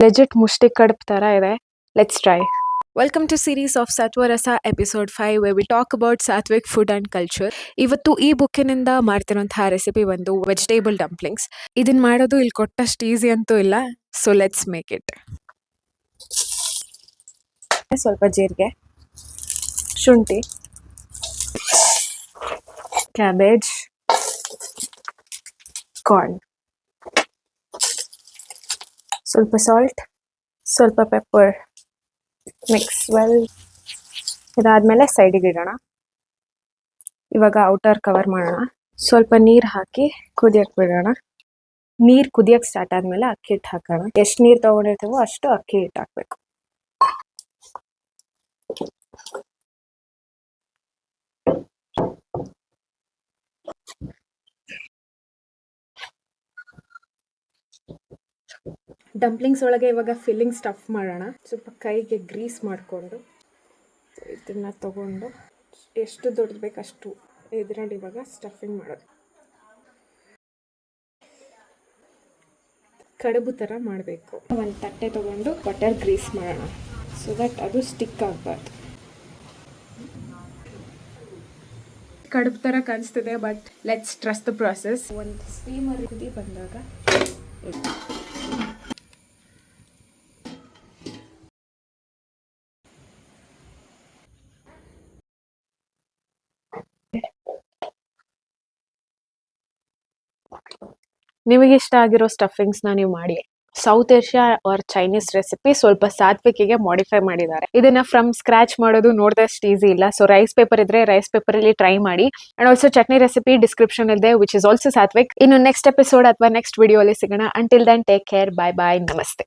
Legit ಮುಷ್ಟಿ ಕಡುಬು ತರ ಇದೆ. Let's try. Welcome to series of Satvarasa episode 5 where we talk about sattvic food and culture. ಇವತ್ತು ಈ ಬುಕ್ಕಿನಿಂದ ಮಾಡ್ತಿರುವಂತಹ ರೆಸಿಪಿ ಒಂದು ವೆಜಿಟೇಬಲ್ ಡಂಪ್ಲಿಂಗ್ಸ್. ಇದನ್ನ ಮಾಡೋದು ಇಲ್ಲಿ ಕೊಟ್ಟಷ್ಟು ಈಸಿ ಅಂತೂ ಇಲ್ಲ. So let's make it. ಸ್ವಲ್ಪ ಜೀರಿಗೆ, ಶುಂಠಿ, ಕ್ಯಾಬೇಜ್, ಕಾರ್ನ್, ಸ್ವಲ್ಪ ಸಾಲ್ಟ್, ಸ್ವಲ್ಪ ಪೆಪ್ಪರ್, ಮಿಕ್ಸ್ ವೆಲ್. ಇದಾದ್ಮೇಲೆ ಸೈಡಿಗೆ ಇಡೋಣ. ಇವಾಗ ಔಟರ್ ಕವರ್ ಮಾಡೋಣ. ಸ್ವಲ್ಪ ನೀರು ಹಾಕಿ ಕುದಿಯಕ್ಕೆ ಬಿಡೋಣ. ನೀರು ಕುದಿಯಕ್ಕೆ ಸ್ಟಾರ್ಟ್ ಆದ್ಮೇಲೆ ಅಕ್ಕಿ ಹಿಟ್ಟು ಹಾಕೋಣ. ಎಷ್ಟು ನೀರು ತಗೊಂಡಿರ್ತೀವೋ ಅಷ್ಟು ಅಕ್ಕಿ ಹಿಟ್ಟು ಹಾಕ್ಬೇಕು. ಡಂಪ್ಲಿಂಗ್ಸ್ ಒಳಗೆ ಇವಾಗ ಫಿಲ್ಲಿಂಗ್ ಸ್ಟಫ್ ಮಾಡೋಣ. ಸ್ವಲ್ಪ ಕೈಗೆ ಗ್ರೀಸ್ ಮಾಡಿಕೊಂಡು ಇದನ್ನ ತಗೊಂಡು ಎಷ್ಟು ದೊಡ್ಡದು ಬೇಕಷ್ಟು ಇದರಲ್ಲಿ ಇವಾಗ ಸ್ಟಫಿಂಗ್ ಮಾಡೋದು. ಕಡುಬು ಥರ ಮಾಡಬೇಕು. ಒಂದು ತಟ್ಟೆ ತಗೊಂಡು ಬಟರ್ ಗ್ರೀಸ್ ಮಾಡೋಣ ಸೊ ದಟ್ ಅದು ಸ್ಟಿಕ್ ಆಗಬಾರ್ದು. ಕಡುಬು ಥರ ಕಾಣಿಸ್ತಿದೆ, but let's trust the process. ಒಂದು ಸ್ಟೀಮರ್ ಕುದಿ ಬಂದಾಗ ನಿಮಗೆ ಇಷ್ಟ ಆಗಿರೋ ಸ್ಟಫಿಂಗ್ಸ್ನ ನೀವು ಮಾಡಿ. South Asia or Chinese recipe ಸ್ವಲ್ಪ ಸಾತ್ವಿಕಿಗೆ ಮಾಡಿಫೈ ಮಾಡಿದ್ದಾರೆ. ಇದನ್ನ ಫ್ರಮ್ ಸ್ಕ್ರಾಚ್ ಮಾಡೋದು ನೋಡಿದಷ್ಟು ಈಸಿ ಇಲ್ಲ. ಸೊ ರೈಸ್ ಪೇಪರ್ ಇದ್ರೆ ರೈಸ್ ಪೇಪರ್ ಅಲ್ಲಿ ಟ್ರೈ ಮಾಡಿ. And also chutney recipe description ಇದೆ ವಿಚ್ ಇಸ್ ಆಲ್ಸೋ ಸಾತ್ವಿಕ್. ಇನ್ನು ನೆಕ್ಸ್ಟ್ ಎಪಿಸೋಡ್ ಅಥವಾ ನೆಕ್ಸ್ಟ್ ವಿಡಿಯೋ ಅಲ್ಲಿ ಸಿಗೋಣ. ಅಂಟಿಲ್ ದೆನ್ ಟೇಕ್ ಕೇರ್, ಬಾಯ್ ಬಾಯ್, ನಮಸ್ತೆ.